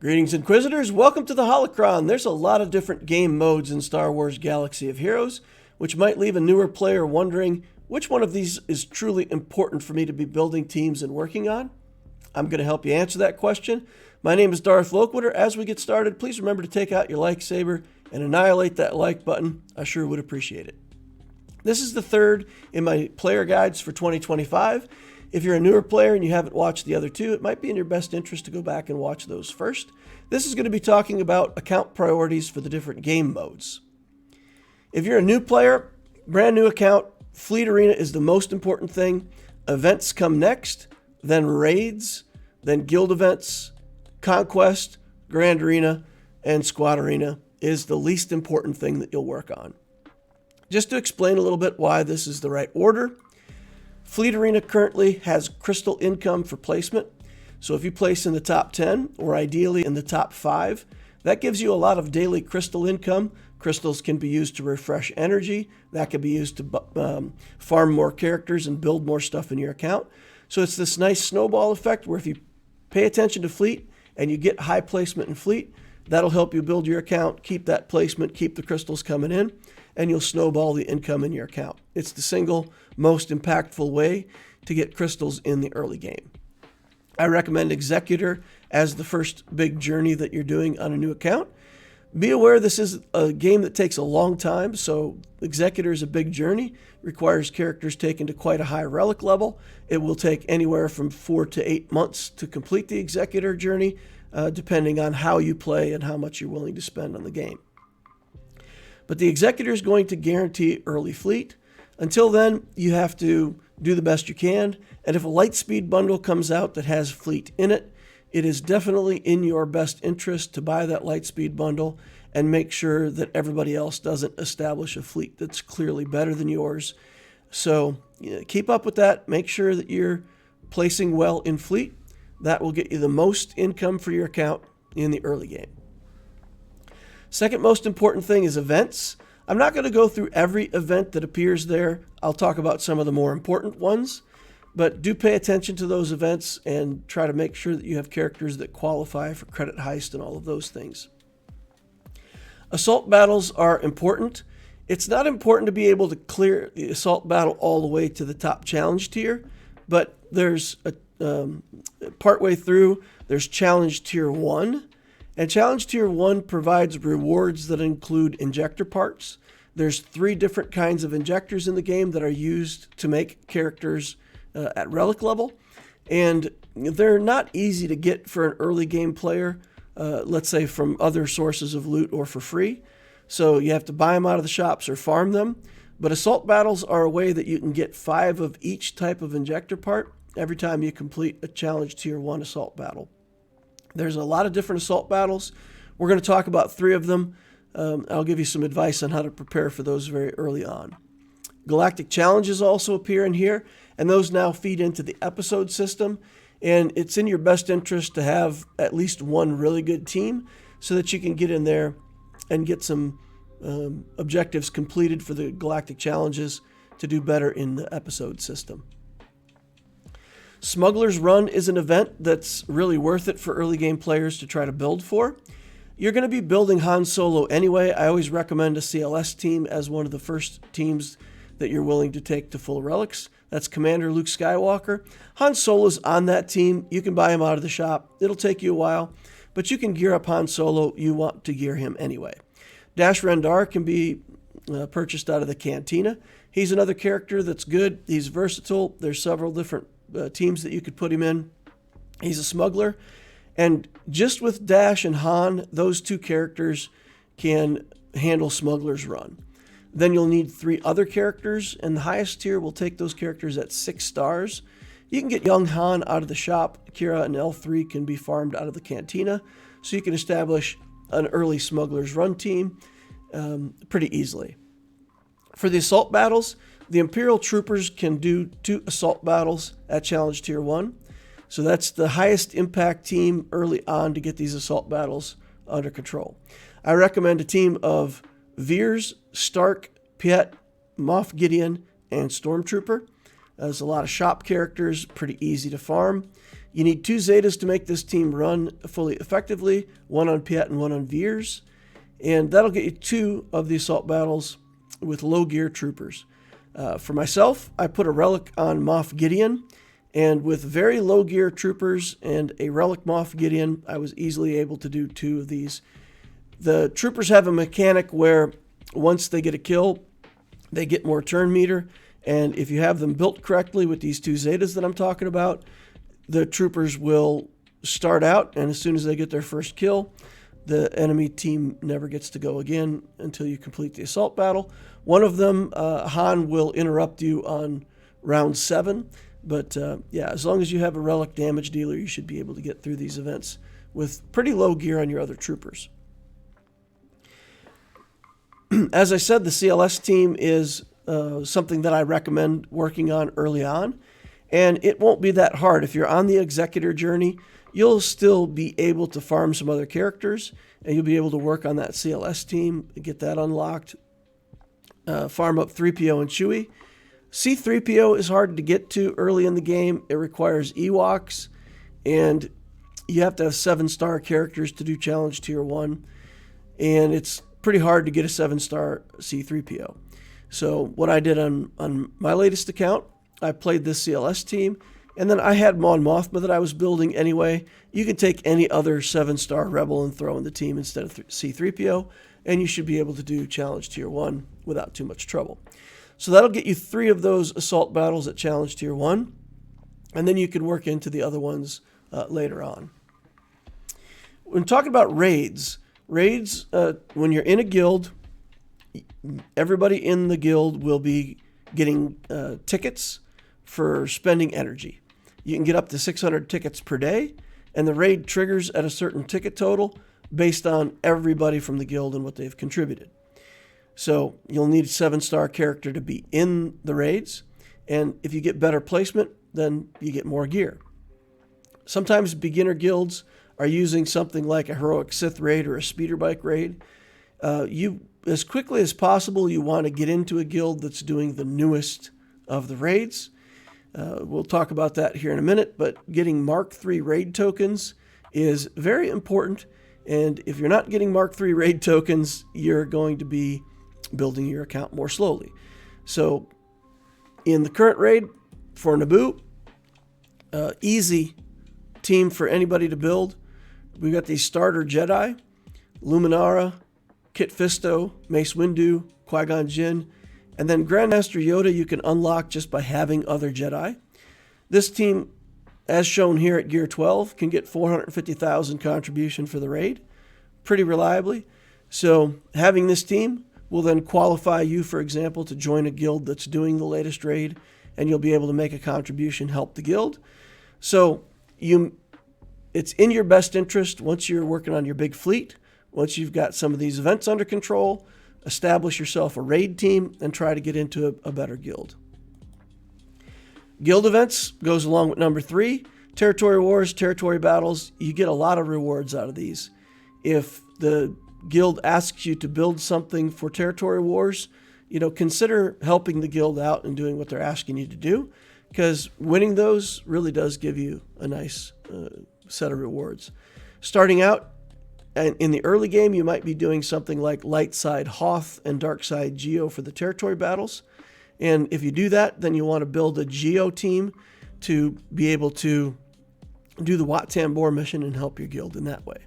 Greetings, Inquisitors. Welcome to the Holocron. There's a lot of different game modes in Star Wars Galaxy of Heroes, which might leave a newer player wondering which one of these is truly important for me to be building teams and working on. I'm going to help you answer that question. My name is Darth Loquitur. As we get started, please remember to take out your like saber and annihilate that like button. I sure would appreciate it. This is the third in my player guides for 2025. If you're a newer player and you haven't watched the other two, it might be in your best interest to go back and watch those first. This is going to be talking about account priorities for the different game modes. If you're a new player, brand new account, Fleet Arena is the most important thing. Events come next, then raids, then guild events, conquest, Grand Arena, and Squad Arena is the least important thing that you'll work on. Just to explain a little bit why this is the right order, Fleet Arena currently has crystal income for placement. So if you place in the top 10, or ideally in the top 5, that gives you a lot of daily crystal income. Crystals can be used to refresh energy. That can be used to farm more characters and build more stuff in your account. So it's this nice snowball effect where if you pay attention to Fleet and you get high placement in Fleet, that'll help you build your account, keep that placement, keep the crystals coming in, and you'll snowball the income in your account. It's the single most impactful way to get crystals in the early game. I recommend Executor as the first big journey that you're doing on a new account. Be aware this is a game that takes a long time, so Executor is a big journey, requires characters taken to quite a high relic level. It will take anywhere from 4 to 8 months to complete the Executor journey, depending on how you play and how much you're willing to spend on the game. But the Executor is going to guarantee early Fleet. Until then, you have to do the best you can, and if a Lightspeed bundle comes out that has Fleet in it, it is definitely in your best interest to buy that Lightspeed bundle and make sure that everybody else doesn't establish a fleet that's clearly better than yours. So keep up with that. Make sure that you're placing well in Fleet. That will get you the most income for your account in the early game. Second most important thing is events. I'm not going to go through every event that appears there. I'll talk about some of the more important ones, but do pay attention to those events and try to make sure that you have characters that qualify for credit heist and all of those things. Assault battles are important. It's not important to be able to clear the assault battle all the way to the top challenge tier, but there's partway through, there's challenge tier 1. And Challenge Tier 1 provides rewards that include injector parts. There's 3 different kinds of injectors in the game that are used to make characters at relic level. And they're not easy to get for an early game player, let's say from other sources of loot or for free. So you have to buy them out of the shops or farm them. But assault battles are a way that you can get 5 of each type of injector part every time you complete a Challenge Tier 1 assault battle. There's a lot of different assault battles. We're going to talk about 3 of them. I'll give you some advice on how to prepare for those very early on. Galactic challenges also appear in here, and those now feed into the episode system. And it's in your best interest to have at least one really good team so that you can get in there and get some objectives completed for the galactic challenges to do better in the episode system. Smuggler's Run is an event that's really worth it for early game players to try to build for. You're going to be building Han Solo anyway. I always recommend a CLS team as one of the first teams that you're willing to take to full relics. That's Commander Luke Skywalker. Han Solo's on that team. You can buy him out of the shop. It'll take you a while, but you can gear up Han Solo. You want to gear him anyway. Dash Rendar can be purchased out of the Cantina. He's another character that's good. He's versatile. There's several different teams that you could put him in. He's a smuggler, and just with Dash and Han, those 2 characters can handle Smuggler's Run. Then you'll need 3 other characters, and the highest tier will take those characters at 6 stars. You can get young Han out of the shop. Kira and L3 can be farmed out of the Cantina, so you can establish an early Smuggler's Run team pretty easily. For the assault battles, the Imperial Troopers can do 2 assault battles at Challenge Tier 1. So that's the highest impact team early on to get these assault battles under control. I recommend a team of Veers, Stark, Piet, Moff Gideon, and Stormtrooper. There's a lot of shop characters, pretty easy to farm. You need 2 Zetas to make this team run fully effectively, 1 on Piet and 1 on Veers. And that'll get you 2 of the assault battles with low gear troopers. For myself, I put a relic on Moff Gideon, and with very low gear troopers and a relic Moff Gideon, I was easily able to do 2 of these. The troopers have a mechanic where once they get a kill, they get more turn meter, and if you have them built correctly with these 2 Zetas that I'm talking about, the troopers will start out, and as soon as they get their first kill, the enemy team never gets to go again until you complete the assault battle. One of them, Han, will interrupt you on round 7, but yeah, as long as you have a relic damage dealer, you should be able to get through these events with pretty low gear on your other troopers. As I said, the CLS team is something that I recommend working on early on, and it won't be that hard. If you're on the Executor journey, you'll still be able to farm some other characters, and you'll be able to work on that CLS team and get that unlocked. Farm up 3PO and Chewie. C-3PO is hard to get to early in the game. It requires Ewoks, and you have to have 7-star characters to do Challenge Tier 1, and it's pretty hard to get a 7-star C-3PO. So what I did on my latest account, I played this CLS team, and then I had Mon Mothma that I was building anyway. You can take any other 7-star Rebel and throw in the team instead of C-3PO, and you should be able to do Challenge Tier 1 without too much trouble. So that'll get you 3 of those assault battles at Challenge Tier 1, and then you can work into the other ones later on. When talking about raids, when you're in a guild, everybody in the guild will be getting tickets for spending energy. You can get up to 600 tickets per day, and the raid triggers at a certain ticket total based on everybody from the guild and what they've contributed. So you'll need a 7-star character to be in the raids, and if you get better placement, then you get more gear. Sometimes beginner guilds are using something like a heroic Sith raid or a speeder bike raid. As quickly as possible, you want to get into a guild that's doing the newest of the raids. We'll talk about that here in a minute, but getting Mark III raid tokens is very important, and if you're not getting Mark III raid tokens, you're going to be building your account more slowly. So in the current raid for Naboo, easy team for anybody to build. We've got these starter Jedi, Luminara, Kit Fisto, Mace Windu, Qui-Gon Jinn, and then Grandmaster Yoda you can unlock just by having other Jedi. This team, as shown here at Gear 12, can get 450,000 contribution for the raid, pretty reliably. So having this team will then qualify you, for example, to join a guild that's doing the latest raid, and you'll be able to make a contribution, help the guild. So it's in your best interest, once you're working on your big fleet, once you've got some of these events under control, establish yourself a raid team and try to get into a better guild. Guild events goes along with number 3. Territory wars, territory battles, you get a lot of rewards out of these. If the guild asks you to build something for territory wars, consider helping the guild out and doing what they're asking you to do, because winning those really does give you a nice set of rewards. Starting out, in the early game, you might be doing something like light side Hoth and dark side Geo for the territory battles. And if you do that, then you want to build a Geo team to be able to do the Wat Tambor mission and help your guild in that way.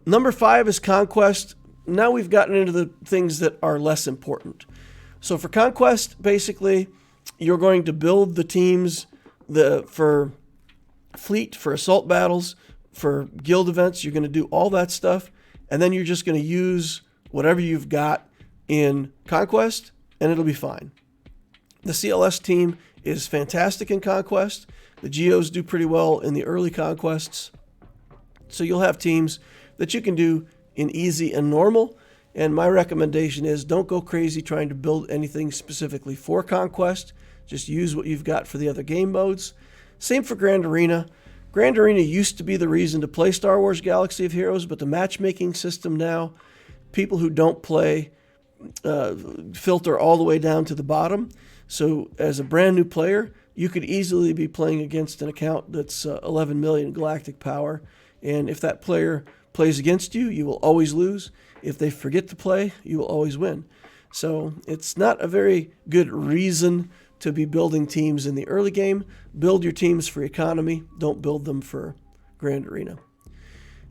Number 5 is Conquest. Now we've gotten into the things that are less important. So for Conquest, basically, you're going to build the teams for fleet, for assault battles, for guild events. You're going to do all that stuff, and then you're just going to use whatever you've got in Conquest, and it'll be fine. The CLS team is fantastic in Conquest. The Geos do pretty well in the early Conquests. So you'll have teams that you can do in easy and normal, and my recommendation is don't go crazy trying to build anything specifically for Conquest. Just use what you've got for the other game modes. Same for Grand Arena. Grand Arena used to be the reason to play Star Wars Galaxy of Heroes, but the matchmaking system now, people who don't play filter all the way down to the bottom. So as a brand new player, you could easily be playing against an account that's 11 million galactic power. And if that player plays against you, you will always lose. If they forget to play, you will always win. So it's not a very good reason to be building teams in the early game. Build your teams for economy. Don't build them for Grand Arena.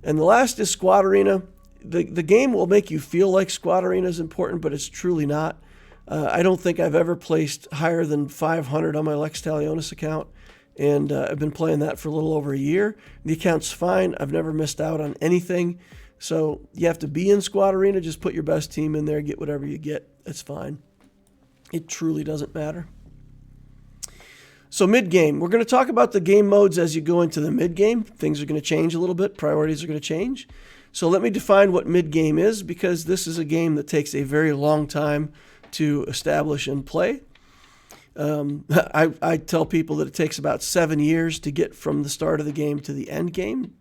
And the last is Squad Arena. The game will make you feel like Squad Arena is important, but it's truly not. I don't think I've ever placed higher than 500 on my Lex Talionis account, and I've been playing that for a little over a year. The account's fine. I've never missed out on anything. So you have to be in Squad Arena. Just put your best team in there, get whatever you get. It's fine. It truly doesn't matter. So mid-game, we're going to talk about the game modes as you go into the mid-game. Things are going to change a little bit. Priorities are going to change. So let me define what mid-game is, because this is a game that takes a very long time to establish and play. I tell people that it takes about 7 years to get from the start of the game to the end game.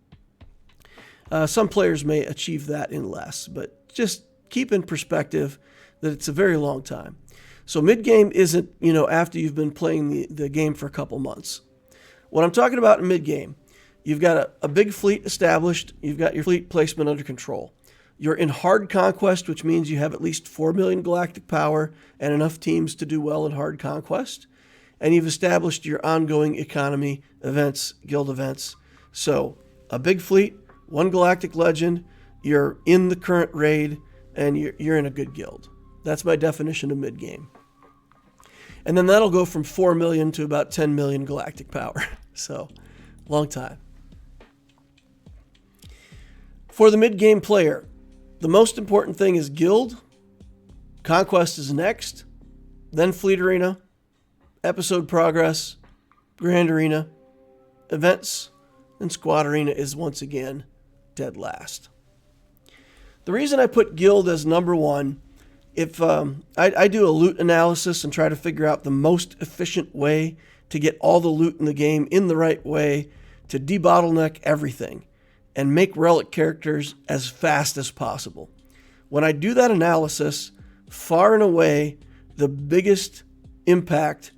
Some players may achieve that in less, but just keep in perspective that it's a very long time. So mid-game isn't, after you've been playing the game for a couple months. What I'm talking about in mid-game, you've got a big fleet established. You've got your fleet placement under control. You're in hard conquest, which means you have at least 4 million galactic power and enough teams to do well in hard conquest. And you've established your ongoing economy events, guild events. So a big fleet, 1 galactic legend, you're in the current raid, and you're in a good guild. That's my definition of mid-game. And then that'll go from 4 million to about 10 million galactic power. So, long time. For the mid-game player, the most important thing is guild. Conquest is next. Then fleet arena, episode progress, grand arena, events, and squad arena is once again dead last. The reason I put guild as number one, if I do a loot analysis and try to figure out the most efficient way to get all the loot in the game in the right way, to debottleneck everything and make relic characters as fast as possible. When I do that analysis, far and away, the biggest impact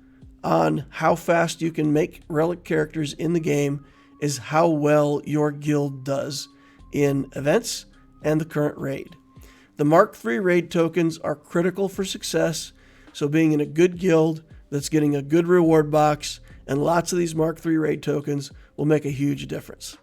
on how fast you can make relic characters in the game is how well your guild does in events and the current raid. The Mark III raid tokens are critical for success, so being in a good guild that's getting a good reward box and lots of these Mark III raid tokens will make a huge difference.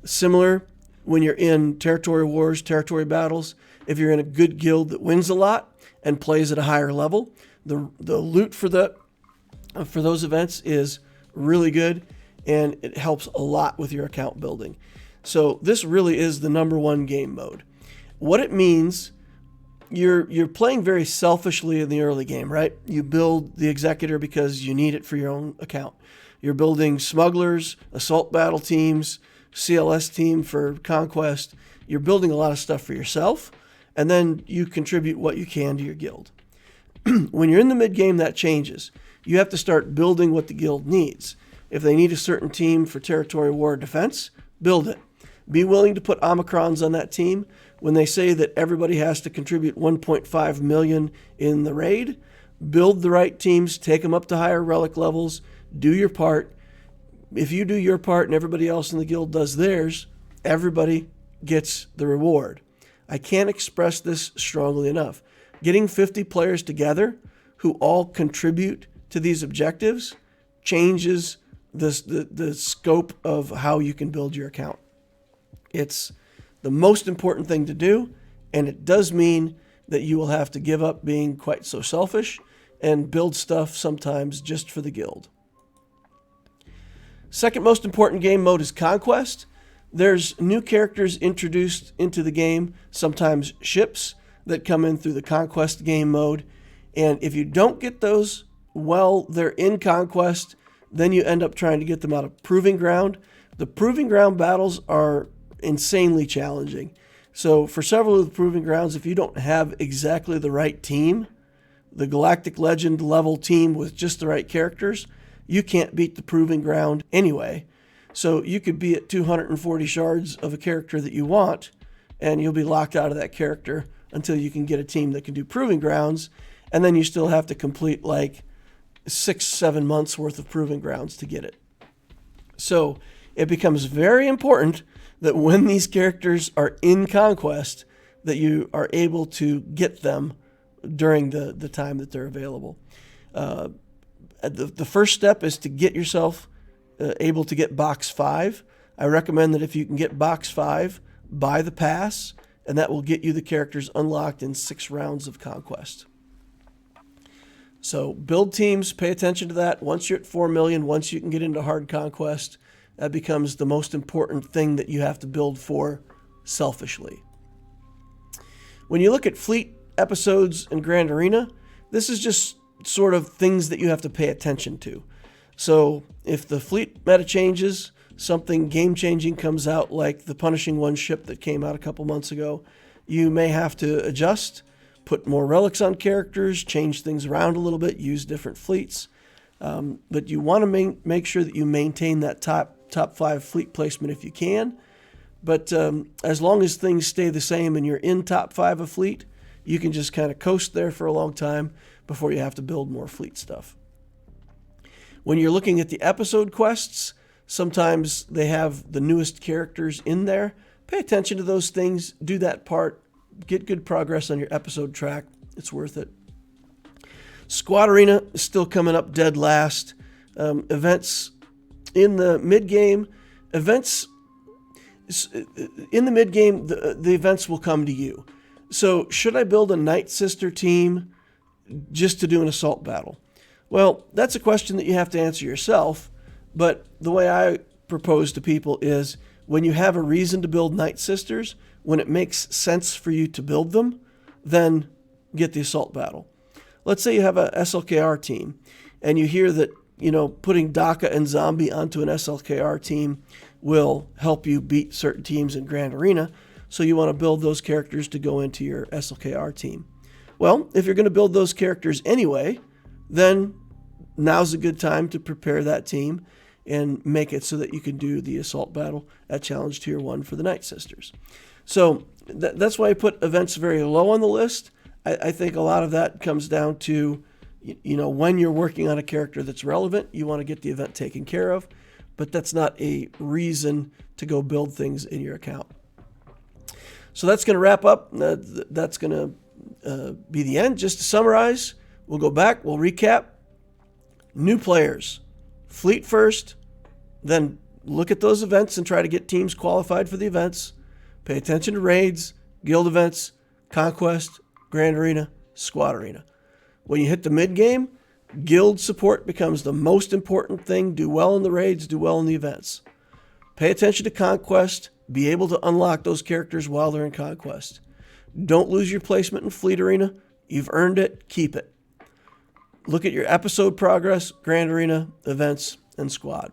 Similar when you're in territory wars, territory battles, if you're in a good guild that wins a lot and plays at a higher level, the loot for those events is really good, and it helps a lot with your account building. So this really is the number one game mode. What it means, you're playing very selfishly in the early game, right? You build the Executor because you need it for your own account. You're building smugglers, assault battle teams, CLS team for conquest. You're building a lot of stuff for yourself, and then you contribute what you can to your guild. When you're in the mid-game, that changes. You have to start building what the guild needs. If they need a certain team for territory war defense, build it. Be willing to put Omicrons on that team. When they say that everybody has to contribute 1.5 million in the raid, build the right teams, take them up to higher relic levels, do your part. If you do your part and everybody else in the guild does theirs, everybody gets the reward. I can't express this strongly enough. Getting 50 players together who all contribute to these objectives changes the scope of how you can build your account. It's the most important thing to do, and it does mean that you will have to give up being quite so selfish and build stuff sometimes just for the guild. Second most important game mode is Conquest. There's new characters introduced into the game, sometimes ships that come in through the Conquest game mode, and if you don't get those while they're in Conquest, then you end up trying to get them out of Proving Ground. The Proving Ground battles are insanely challenging. So for several of the Proving Grounds, if you don't have exactly the right team, the Galactic Legend level team with just the right characters, you can't beat the Proving Ground anyway. So you could be at 240 shards of a character that you want, and you'll be locked out of that character until you can get a team that can do proving grounds, and then you still have to complete like 6-7 months worth of proving grounds to get it. So it becomes very important that when these characters are in Conquest, that you are able to get them during the time that they're available. The first step is to get yourself able to get Box 5. I recommend that if you can get Box 5, buy the pass, and that will get you the characters unlocked in 6 rounds of Conquest. So build teams, pay attention to that. Once you're at 4 million, once you can get into hard Conquest, that becomes the most important thing that you have to build for selfishly. When you look at fleet episodes in Grand Arena, this is just sort of things that you have to pay attention to. So if the fleet meta changes, something game-changing comes out like the Punishing One ship that came out a couple months ago, you may have to adjust, put more relics on characters, change things around a little bit, use different fleets. But you want to make sure that you maintain that top 5 fleet placement if you can. But as long as things stay the same and you're in top 5 of fleet, you can just kind of coast there for a long time before you have to build more fleet stuff. When you're looking at the episode quests, sometimes they have the newest characters in there. Pay attention to those things. Do that part. Get good progress on your episode track. It's worth it. Squad Arena is still coming up dead last. Events in the mid-game. In the mid-game, the events will come to you. So should I build a Night Sister team just to do an assault battle? Well, that's a question that you have to answer yourself. But the way I propose to people is when you have a reason to build Night Sisters, when it makes sense for you to build them, then get the assault battle. Let's say you have a SLKR team and you hear that, putting Daka and Zombie onto an SLKR team will help you beat certain teams in Grand Arena. So you want to build those characters to go into your SLKR team. Well, if you're going to build those characters anyway, then now's a good time to prepare that team and make it so that you can do the assault battle at Challenge Tier 1 for the Night Sisters. So that's why I put events very low on the list. I think a lot of that comes down to, when you're working on a character that's relevant, you want to get the event taken care of, but that's not a reason to go build things in your account. So that's going to wrap up. That's going to be the end. Just to summarize, we'll go back, we'll recap. New players, fleet first, then look at those events and try to get teams qualified for the events. Pay attention to raids, guild events, Conquest, Grand Arena, Squad Arena. When you hit the mid-game, guild support becomes the most important thing. Do well in the raids, do well in the events. Pay attention to Conquest. Be able to unlock those characters while they're in Conquest. Don't lose your placement in Fleet Arena. You've earned it. Keep it. Look at your episode progress, Grand Arena, events, and Squad.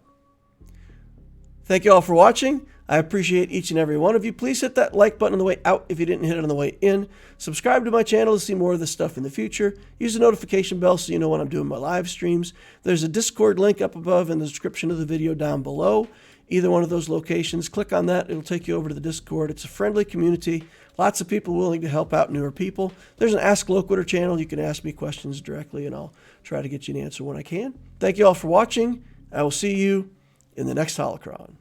Thank you all for watching. I appreciate each and every one of you. Please hit that like button on the way out if you didn't hit it on the way in. Subscribe to my channel to see more of this stuff in the future. Use the notification bell so you know when I'm doing my live streams. There's a Discord link up above in the description of the video down below. Either one of those locations, click on that. It'll take you over to the Discord. It's a friendly community. Lots of people willing to help out newer people. There's an Ask Loquitur channel. You can ask me questions directly, and I'll try to get you an answer when I can. Thank you all for watching. I will see you in the next Holocron.